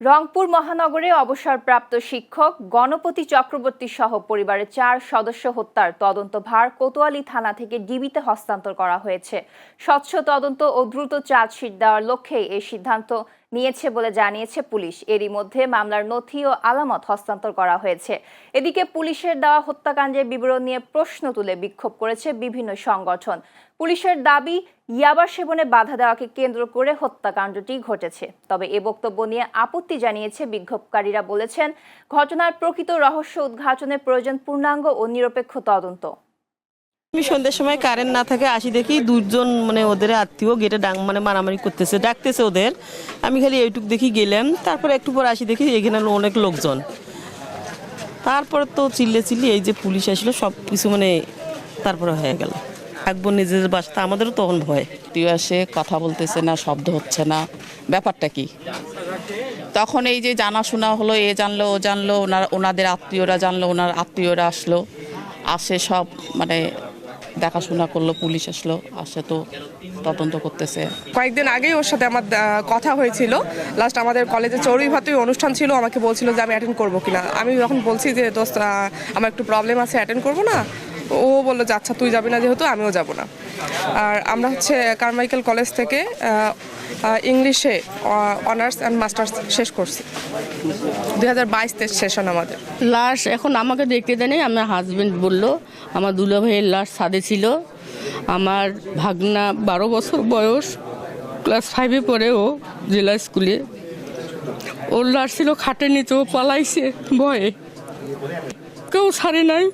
রংপুর মহানগরে অবসরপ্রাপ্ত শিক্ষক গণপতি চক্রবর্তী সহ পরিবারের ৪ সদস্য হত্যার তদন্তভার কোতোয়ালী থানা থেকে ডিবিতে হস্তান্তর করা হয়েছে। স্বচ্ছ তদন্ত ও দ্রুত চার্জশিট দেওয়ার লক্ষ্যেই এই সিদ্ধান্ত নিয়েছে বলে জানিয়েছে পুলিশ। এরই মধ্যে মামলার নথি ও আলামত হস্তান্তর করা হয়েছে। এদিকে পুলিশের দেওয়া হত্যাকাণ্ডের বিবরণ নিয়ে প্রশ্ন তুলে বিক্ষোভ করেছে বিভিন্ন সংগঠন। পুলিশের দাবি, ইয়াবা সেবনে বাধা দেওয়াকে কেন্দ্র করে হত্যাকাণ্ডটি ঘটেছে। তবে এ বক্তব্য নিয়ে আপত্তি জানিয়েছে বিক্ষোভকারীরা, বলেছেন ঘটনার প্রকৃত রহস্য উদ্ঘাটনের প্রয়োজন পূর্ণাঙ্গ ও নিরপেক্ষ তদন্ত। আমি সন্ধ্যের সময় কারেন্ট না থাকে আসি দেখি দুজন ওদের আত্মীয় গেটে মারামারি করতেছে, ডাকতেছে ওদের। আমি খালি এইটুকু দেখি গেলাম, তারপরে একটু পর আসি দেখি এখানে অনেক লোকজন। তারপরে তো চিল্লি এই যে পুলিশ আসলো সব কিছু তারপরে হয়ে গেল। থাকবো নিজের বাসা, আমাদেরও তখন ভয়। আসে কথা বলতেছে না, শব্দ হচ্ছে না, ব্যাপারটা কি? তখন এই যে জানাশোনা হলো, এ জানলো ও জানলো, ওনাদের আত্মীয়রা জানলো, ওনার আত্মীয়রা আসলো, আসে সব দেখাশোনা করলো, পুলিশ আসলো, আসে তো তদন্ত করতেছে। কয়েকদিন আগেই ওর সাথে আমার কথা হয়েছিল। লাস্ট আমাদের কলেজে চড়ুই ভাতুই অনুষ্ঠান ছিল, আমাকে বলছিল যে আমি অ্যাটেন্ড করবো কিনা। আমি যখন বলছি যে দোস্ত আমার একটু প্রবলেম আছে, অ্যাটেন্ড করবো না, ও বললো যে আচ্ছা তুই যাবি না যেহেতু আমিও যাব না। আর আমরা কারমাইকেল কলেজ থেকে ইংলিশে অনার্স অ্যান্ড মাস্টার্স শেষ করছি। 2022 সেশন আমাদের। লাশ এখন আমাকে দেখতে দেয়নি, আমার হাজবেন্ড বললো আমার দুলা ভাইয়ের লাশ ছাদে ছিল। আমার ভাগনা 12 বছর বয়স, ক্লাস 5-এ পড়ে, ও জেলা স্কুলে। ওর লাশ ছিল খাটের নিচে, ও পালাইছে ভয়ে, কেউ ছাড়ে নাই।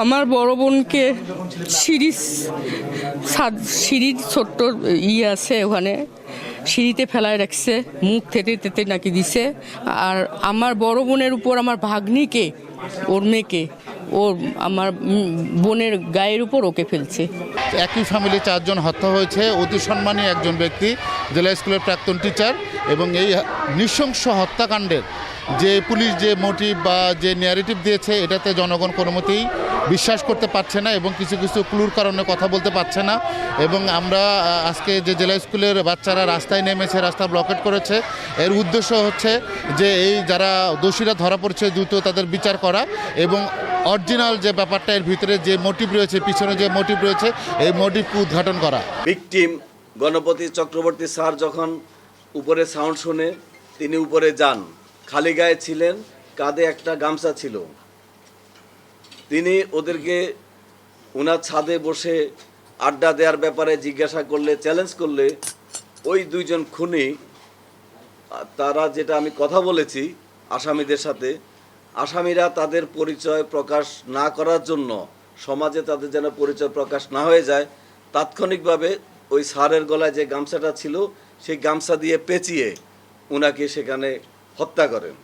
আমার বড় বোনকে সিঁড়ির ছোট্ট আছে, ওখানে সিঁড়িতে ফেলায় রাখছে, মুখ থেতে নাকি দিছে। আর আমার বড় বোনের উপর আমার ভাগ্নিকে, ওর মেয়েকে, আমার বোনের গায়ের উপর ওকে ফেলছে। একই ফ্যামিলি 4 জন হত্যা হয়েছে। অতি সম্মানী একজন ব্যক্তি, জেলা স্কুলের প্রাক্তন টিচার। এবং এই নৃশংস হত্যাকাণ্ডের যে পুলিশ যে মোটিভ বা যে ন্যারেটিভ দিয়েছে, এটাতে জনগণ কোনো মতেই বিশ্বাস করতে পারছে না এবং কিছু কিছু ক্লুর কারণে কথা বলতে পারছে না। এবং আমরা আজকে যে জেলা স্কুলের বাচ্চারা রাস্তায় নেমেছে, রাস্তা ব্লকেট করেছে, এর উদ্দেশ্য হচ্ছে যে এই যারা দোষীরা ধরা পড়ছে দ্রুত তাদের বিচার করা এবং অরিজিনাল যে ব্যাপারটা, এর ভিতরে যে মোটিভ রয়েছে, পিছনে যে মোটিভ রয়েছে, এই মোটিভকে উদ্ঘাটন করা। ভিকটিম গণপতি চক্রবর্তী স্যার যখন উপরে সাউন্ড শুনে তিনি উপরে যান। খালি গায়ে ছিলেন, কাঁধে একটা গামছা ছিল। তিনি ওদেরকে ওনার ছাদে বসে আড্ডা দেওয়ার ব্যাপারে জিজ্ঞাসা করলে, চ্যালেঞ্জ করলে, ওই 2 জন খুনি, তারা যেটা আমি কথা বলেছি আসামিদের সাথে, আসামিরা তাদের পরিচয় প্রকাশ না করার জন্য, সমাজে তাদের যেন পরিচয় প্রকাশ না হয়ে যায়, তাৎক্ষণিকভাবে ওই স্যারের গলায় যে গামছাটা ছিল সেই গামছা দিয়ে পেঁচিয়ে ওনাকে সেখানে হত্যা করেন।